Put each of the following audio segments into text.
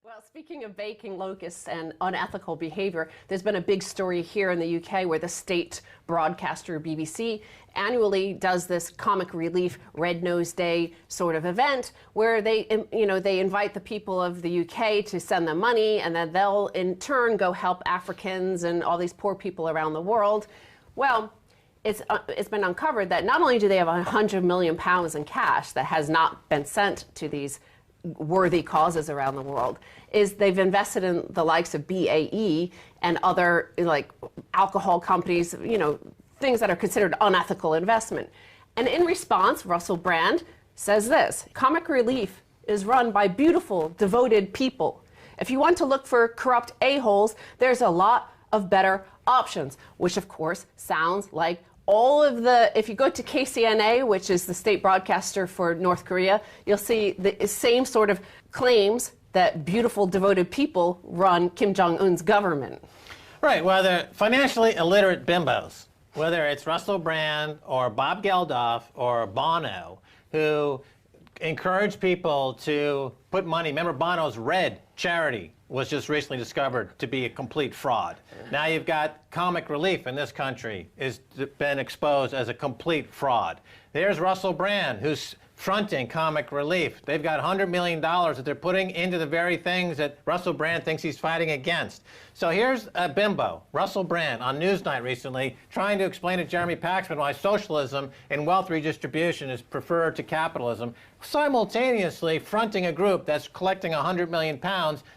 Well, speaking of baking locusts and unethical behavior, there's been a big story here in the UK where the state broadcaster BBC annually does this comic relief Red Nose Day sort of event where they invite the people of the UK to send them money, and then they'll in turn go help Africans and all these poor people around the world. Well, it's been uncovered that not only do they have £100 million in cash that has not been sent to these worthy causes around the world, is they've invested in the likes of BAE and other like alcohol companies, things that are considered unethical investment. And in response, Russell Brand says this: comic relief is run by beautiful, devoted people. If you want to look for corrupt a-holes, there's a lot of better options, which of course sounds like all of the, if you go to KCNA, which is the state broadcaster for North Korea, you'll see the same sort of claims that beautiful, devoted people run Kim Jong-un's government. Right, well, they're financially illiterate bimbos, whether it's Russell Brand or Bob Geldof or Bono, who encourage people to put money. Remember, Bono's Red charity was just recently discovered to be a complete fraud. Now you've got comic relief in this country has been exposed as a complete fraud. There's Russell Brand, who's fronting comic relief. They've got $100 million that they're putting into the very things that Russell Brand thinks he's fighting against. So here's a Bimbo, Russell Brand, on Newsnight recently, trying to explain to Jeremy Paxman why socialism and wealth redistribution is preferred to capitalism, simultaneously fronting a group that's collecting £100 million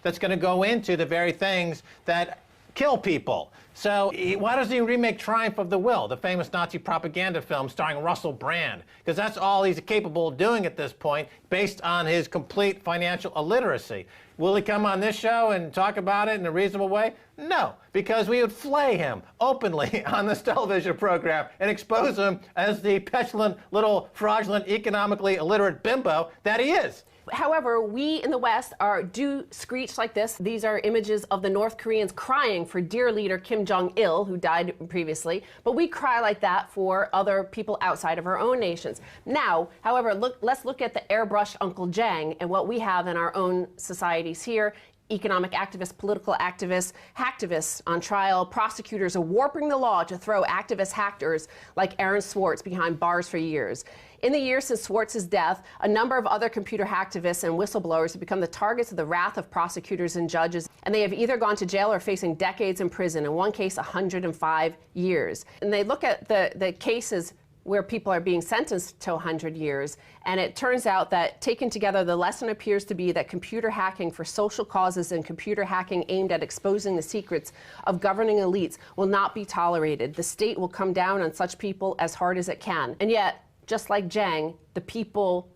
that's going to go into the very things that kill people. So why doesn't he remake Triumph of the Will, the famous Nazi propaganda film starring Russell Brand? Because that's all he's capable of doing at this point, based on his complete financial illiteracy. Will he come on this show and talk about it in a reasonable way? No, because we would flay him openly on this television program and expose him as the petulant, little, fraudulent, economically illiterate bimbo that he is. However, we in the West do screech like this. These are images of the North Koreans crying for dear leader Kim Jong-il, who died previously. But we cry like that for other people outside of our own nations. Now, however, let's look at the airbrush Uncle Jang and what we have in our own societies here. Economic activists, political activists, hacktivists on trial. Prosecutors are warping the law to throw activist hackers like Aaron Swartz behind bars for years. In the years since Swartz's death, a number of other computer hacktivists and whistleblowers have become the targets of the wrath of prosecutors and judges, and they have either gone to jail or facing decades in prison, in one case 105 years. And they look at the cases where people are being sentenced to 100 years. And it turns out that, taken together, the lesson appears to be that computer hacking for social causes and computer hacking aimed at exposing the secrets of governing elites will not be tolerated. The state will come down on such people as hard as it can. And yet, just like Jang, the people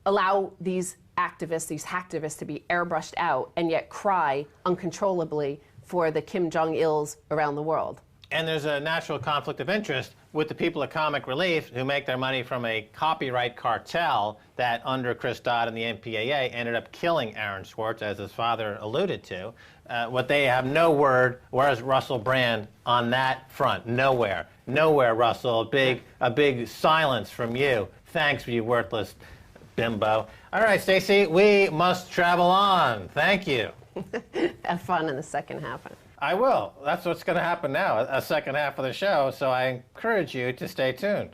allow these activists, these hacktivists, to be airbrushed out and yet cry uncontrollably for the Kim Jong-ils around the world. And there's a natural conflict of interest with the people at Comic Relief who make their money from a copyright cartel that, under Chris Dodd and the MPAA, ended up killing Aaron Swartz, as his father alluded to. What they have no word, whereas Russell Brand on that front, nowhere. Nowhere, Russell. A big silence from you. Thanks, you worthless bimbo. All right, Stacey, we must travel on. Thank you. Have fun in the second half. I will. That's what's going to happen now, a second half of the show, so I encourage you to stay tuned.